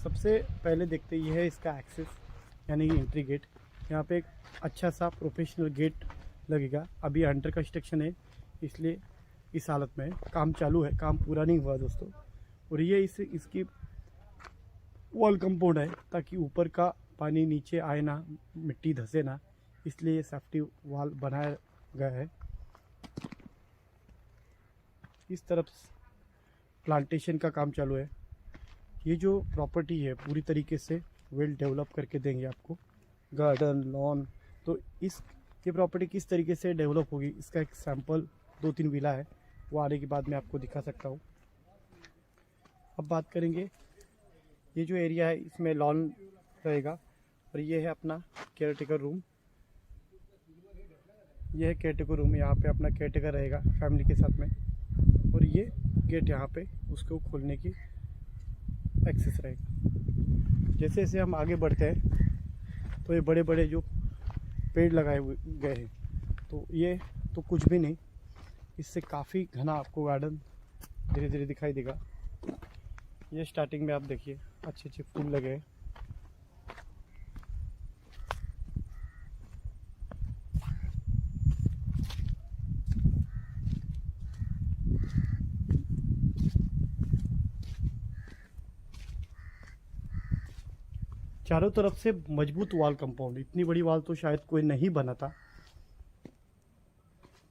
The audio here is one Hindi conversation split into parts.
सबसे पहले देखते ये है इसका एक्सेस यानी कि एंट्री गेट। यहाँ पे एक अच्छा सा प्रोफेशनल गेट लगेगा। अभी अंडर कंस्ट्रक्शन है, इसलिए इस हालत में काम चालू है, काम पूरा नहीं हुआ दोस्तों। और ये इसकी वॉल कंपाउंड है ताकि ऊपर का पानी नीचे आए ना, मिट्टी धसे ना, इसलिए ये सेफ्टी वॉल बनाया गया है। इस तरफ प्लांटेशन का काम चालू है। ये जो प्रॉपर्टी है पूरी तरीके से वेल डेवलप करके देंगे आपको, गार्डन लॉन। तो ये प्रॉपर्टी किस तरीके से डेवलप होगी इसका एक सैंपल 2-3 विला है, वो आने के बाद मैं आपको दिखा सकता हूँ। अब बात करेंगे, ये जो एरिया है इसमें लॉन रहेगा और ये है अपना केयरटेकर रूम। ये है केयरटेकर रूम, यहाँ पे अपना केयरटेकर रहेगा फैमिली के साथ में। और ये गेट यहाँ पे उसको खोलने की एक्सेस रहेगा। जैसे जैसे हम आगे बढ़ते हैं तो ये बड़े बड़े जो पेड़ लगाए हुए गए हैं, तो ये तो कुछ भी नहीं, इससे काफ़ी घना आपको गार्डन धीरे धीरे दिखाई देगा। ये स्टार्टिंग में आप देखिए अच्छे अच्छे फूल लगे हैं। चारों तरफ से मजबूत वॉल कंपाउंड, इतनी बड़ी वॉल तो शायद कोई नहीं बना था।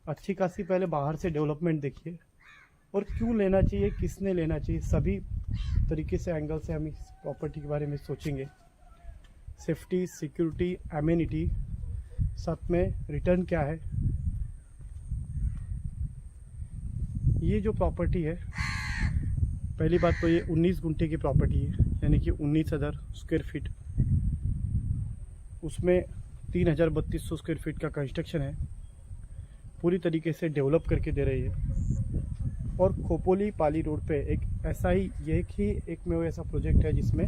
अच्छी खासी पहले बाहर से डेवलपमेंट देखिए, और क्यों लेना चाहिए, किसने लेना चाहिए, सभी तरीके से एंगल से हम इस प्रॉपर्टी के बारे में सोचेंगे। सेफ्टी, सिक्योरिटी, एमेनिटी, साथ में रिटर्न क्या है। ये जो प्रॉपर्टी है, पहली बात तो ये 19 गुंठे की प्रॉपर्टी है, यानी कि 19,000 स्क्वायर फीट। उसमें 3,3200 स्क्वायर फीट का कंस्ट्रक्शन है, पूरी तरीके से डेवलप करके दे रही है। और खोपोली पाली रोड पे एक ऐसा ही एक में वो ऐसा प्रोजेक्ट है जिसमें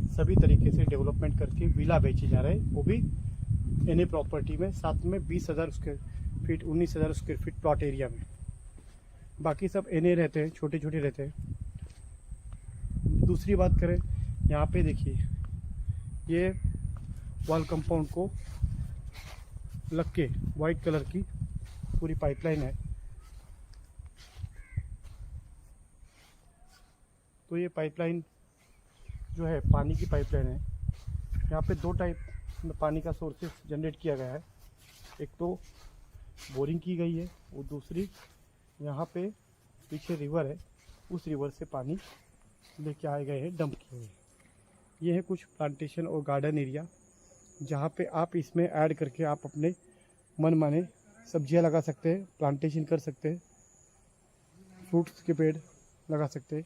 सभी तरीके से डेवलपमेंट करके विला बेचे जा रहे हैं, वो भी एनए प्रॉपर्टी में, साथ में 20,000 square feet 19,000 square feet plot area में। बाकी सब एनए रहते हैं, छोटे छोटे रहते हैं। दूसरी बात करें, यहाँ पे देखिए ये वॉल कंपाउंड को लग के वाइट कलर की पूरी पाइपलाइन है। तो ये पाइपलाइन जो है पानी की पाइपलाइन है। यहाँ पे 2 टाइप में पानी का सोर्सेस जनरेट किया गया है। एक तो बोरिंग की गई है, वो दूसरी यहाँ पे पीछे रिवर है, उस रिवर से पानी लेके आए गए हैं, डंप किए हुए। ये है कुछ प्लांटेशन और गार्डन एरिया, जहाँ पे आप इसमें ऐड करके आप अपने मन माने सब्जियां लगा सकते हैं, प्लांटेशन कर सकते हैं, फ्रूट्स के पेड़ लगा सकते हैं।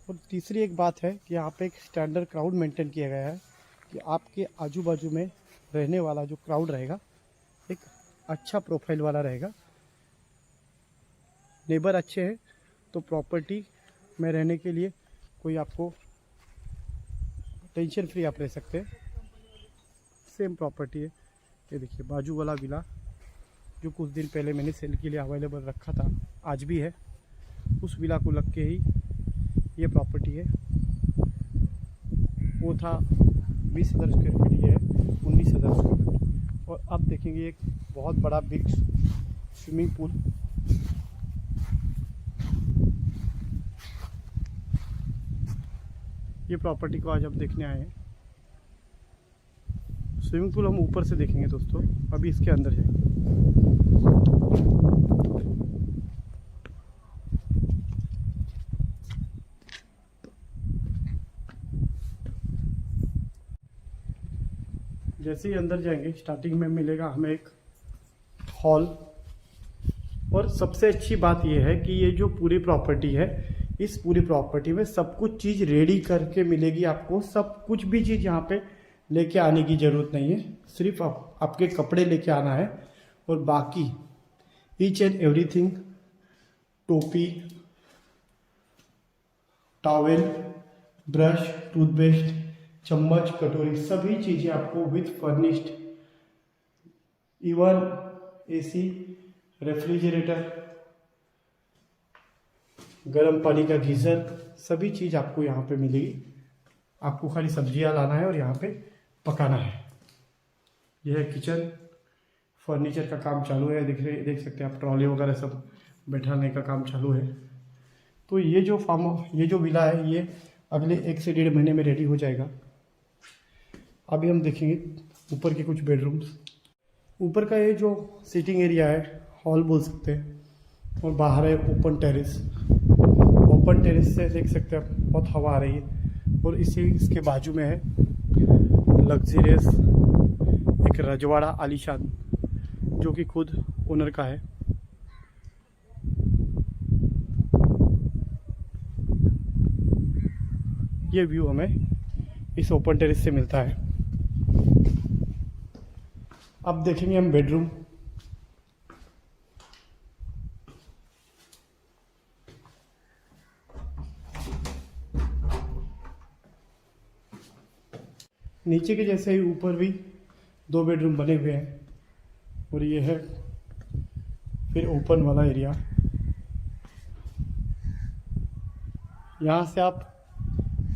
और तीसरी एक बात है कि यहाँ पे एक स्टैंडर्ड क्राउड मेंटेन किया गया है कि आपके आजू बाजू में रहने वाला जो क्राउड रहेगा एक अच्छा प्रोफाइल वाला रहेगा। नेबर अच्छे हैं तो प्रॉपर्टी में रहने के लिए कोई आपको टेंशन फ्री आप रह सकते हैं। सेम प्रॉपर्टी है। ये देखिए बाजू वाला विला जो कुछ दिन पहले मैंने सेल के लिए अवेलेबल रखा था, आज भी है, उस विला को लग के ही ये प्रॉपर्टी है। वो था 20,000 स्क्वायर फीट, ये है 19,000 स्क्वायर फीट। और अब देखेंगे एक बहुत बड़ा बिग स्विमिंग पूल। ये प्रॉपर्टी को आज हम देखने आए हैं। स्विमिंग पूल हम ऊपर से देखेंगे दोस्तों, अभी इसके अंदर जाएंगे। जैसे ही अंदर जाएंगे स्टार्टिंग में मिलेगा हमें एक हॉल। और सबसे अच्छी बात यह है कि ये जो पूरी प्रॉपर्टी है, इस पूरी प्रॉपर्टी में सब कुछ चीज़ रेडी करके मिलेगी आपको। सब कुछ भी चीज़ यहाँ पे लेके आने की ज़रूरत नहीं है, सिर्फ आपके कपड़े लेके आना है। और बाकी ईच एंड एवरीथिंग, टोपी, टॉवेल, ब्रश, टूथपेस्ट, चम्मच, कटोरी, सभी चीज़ें आपको with furnished, even AC, refrigerator, गर्म पानी का गीज़र, सभी चीज़ आपको यहाँ पे मिलेगी। आपको खाली सब्जियाँ लाना है और यहाँ पे पकाना है। यह है किचन। फर्नीचर का काम चालू है, देख सकते हैं आप, ट्रॉली वगैरह सब बैठाने का काम चालू है। तो ये जो विला है ये अगले 1 से 1.5 महीने में रेडी हो जाएगा। अभी हम देखेंगे ऊपर के कुछ बेडरूम्स। ऊपर का ये जो सिटिंग एरिया है, हॉल बोल सकते हैं, और बाहर है ओपन टेरेस। ओपन टेरेस से देख सकते हैं आप, बहुत हवा आ रही है। और इसके बाजू में है लग्जरियस एक रजवाड़ा आलीशान, जो कि खुद ओनर का है। ये व्यू हमें इस ओपन टेरेस से मिलता है। अब देखेंगे हम बेडरूम। नीचे के जैसे ही ऊपर भी 2 बेडरूम बने हुए हैं। और ये है फिर ओपन वाला एरिया। यहाँ से आप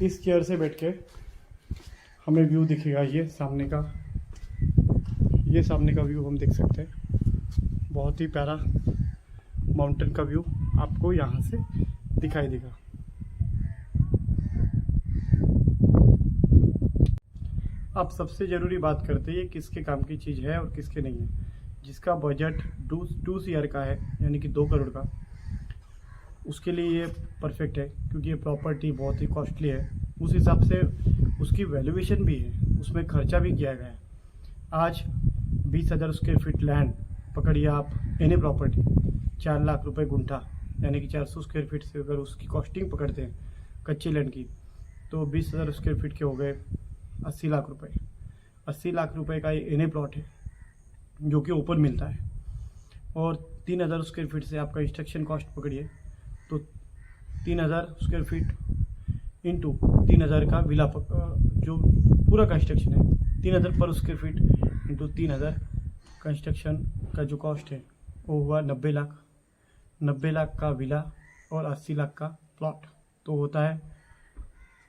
इस चेयर से बैठ के हमें व्यू दिखेगा। ये सामने का व्यू हम देख सकते हैं। बहुत ही प्यारा माउंटेन का व्यू आपको यहाँ से दिखाई देगा। अब सबसे ज़रूरी बात करते हैं किसके काम की चीज़ है और किसके नहीं है। जिसका बजट 2 CR का है, यानी कि 2 करोड़ का, उसके लिए ये परफेक्ट है, क्योंकि ये प्रॉपर्टी बहुत ही कॉस्टली है। उस हिसाब से उसकी वैल्यूएशन भी है, उसमें खर्चा भी किया गया है। आज 20,000 स्क्वायर फीट लैंड पकड़िए आप, एनी प्रॉपर्टी 4 लाख रुपए गुंठा, यानी कि 400 स्क्वायर फीट से अगर उसकी कॉस्टिंग पकड़ते हैं कच्चे लैंड की, तो 20,000 स्क्वायर फीट के हो गए 80 लाख रुपए। 80 लाख रुपए का ये एनी प्लॉट है, जो कि ओपन मिलता है। और 3,000 स्क्वायर फीट से आपका इंस्ट्रक्शन कॉस्ट पकड़िए, तो 3,000 स्क्वायर फीट इंटू 3,000 का विला जो पूरा कंस्ट्रक्शन है, 3,000 पर स्क्वायर फीट इंटू 3,000 कंस्ट्रक्शन का जो कॉस्ट है वो हुआ 90 लाख। 90 लाख का विला और 80 लाख का प्लॉट, तो होता है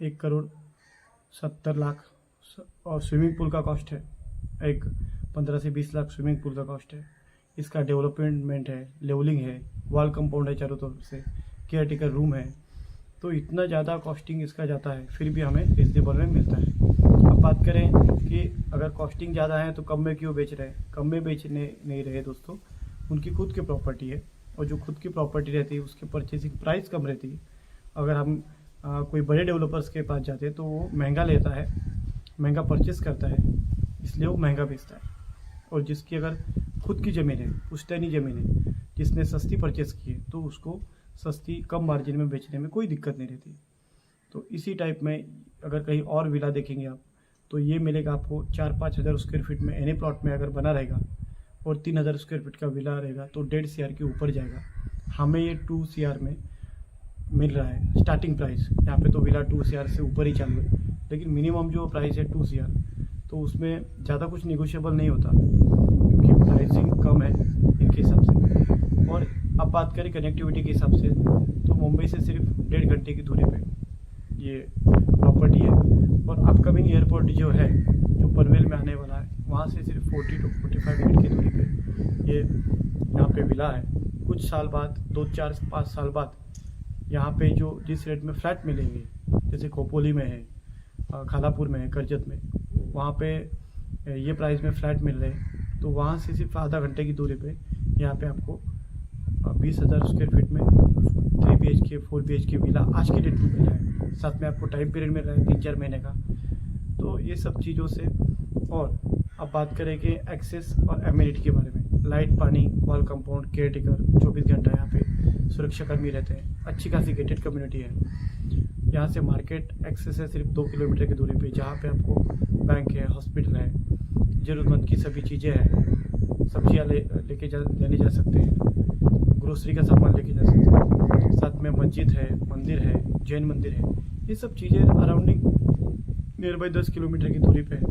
1,70,00,000। और स्विमिंग पूल का कॉस्ट है 15 से 20 लाख स्विमिंग पूल का कॉस्ट है। इसका डेवलपमेंट है, लेवलिंग है, वॉल कंपाउंड है चारों तरफ से, केयर टेकर रूम है। तो इतना ज़्यादा कॉस्टिंग इसका जाता है, फिर भी हमें रिजनेबल में मिलता है। अब बात करें कि अगर कॉस्टिंग ज़्यादा है तो कम में क्यों बेच रहे हैं। कम में बेचने नहीं रहे दोस्तों, उनकी खुद की प्रॉपर्टी है, और जो खुद की प्रॉपर्टी रहती है उसकी परचेसिंग प्राइस कम रहती है। अगर हम कोई बड़े डेवलपर्स के पास जाते हैं तो वो महंगा लेता है, महंगा परचेस करता है, इसलिए वो महंगा बेचता है। और जिसकी अगर खुद की ज़मीन है, पुश्तैनी ज़मीन है, जिसने सस्ती परचेस की है, तो उसको सस्ती कम मार्जिन में बेचने में कोई दिक्कत नहीं रहती। तो इसी टाइप में अगर कहीं और विला देखेंगे आप, तो ये मिलेगा आपको 4-5 हज़ार स्क्वायर फीट में एनी प्लॉट में अगर बना रहेगा, और 3,000 स्क्वायर फीट का विला रहेगा तो 1.5 CR के ऊपर जाएगा। हमें ये 2 CR में मिल रहा है स्टार्टिंग प्राइस। यहाँ पे तो विला 2 CR से ऊपर ही चालू है, लेकिन मिनिमम जो प्राइस है 2 CR, तो उसमें ज़्यादा कुछ निगोशिएबल नहीं होता, क्योंकि प्राइसिंग कम है इनके हिसाब से। और अब बात करें कनेक्टिविटी के हिसाब से, तो मुंबई से सिर्फ 1.5 घंटे की दूरी पे ये प्रॉपर्टी है। और अपकमिंग एयरपोर्ट जो है, जो पनवेल में आने वाला है, वहाँ से सिर्फ 40 to 45 मिनट की दूरी पे ये यहाँ पे विला है। कुछ साल बाद, 2-4-5 साल बाद, यहाँ पे जो जिस रेट में फ्लैट मिलेंगे, जैसे खोपोली में है, खालापुर में है, करजत में, वहाँ पे ये प्राइस में फ्लैट मिल रहे हैं, तो वहाँ से सिर्फ आधा घंटे की दूरी पे यहाँ पे आपको 20,000 स्क्वायर फीट में 3 BHK 4 BHK विला आज के डेट में मिल रहा है। साथ में आपको टाइम पीरियड मिल रहा है 3-4 महीने का। तो ये सब चीज़ों से। और अब बात करें कि एक्सेस और एम्यूनिटी के बारे में, लाइट, पानी, वॉल कंपाउंड, केयर टेकर 24 घंटा यहाँ पे सुरक्षाकर्मी रहते हैं। अच्छी खासी गेटेड कम्युनिटी है। यहाँ से मार्केट एक्सेस है सिर्फ 2 किलोमीटर की दूरी पे, जहाँ पे आपको बैंक है, हॉस्पिटल है, ज़रूरतमंद की सभी चीज़ें हैं। सब्जियाँ लेने जा सकते हैं, ग्रोसरी का सामान लेके जा सकते हैं। साथ में मस्जिद है, मंदिर है, जैन मंदिर है। ये सब चीज़ें अराउंडिंग नियर बाई 10 किलोमीटर की दूरी पे है।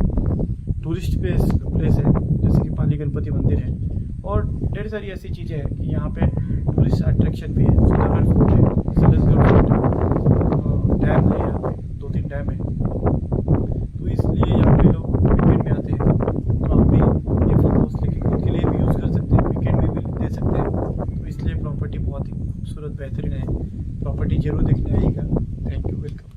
टूरिस्ट प्लेस है, जैसे कि पाली गणपति मंदिर है, और ढेर सारी ऐसी चीज़ें हैं कि यहाँ पे टूरिस्ट अट्रैक्शन भी है। सुंदरगढ़ फोर्ट है, डैम है, यहाँ पे 2-3 डैम है, तो इसलिए यहाँ पे लोग वीकेंड में आते हैं। तो आप भी ये फार्म हाउस लेके खुद के लिए भी यूज़ कर सकते हैं, वीकेंड में भी दे सकते हैं। तो इसलिए प्रॉपर्टी बहुत ही खूबसूरत बेहतरीन है, प्रॉपर्टी जरूर देखने आइएगा। Thank you, welcome.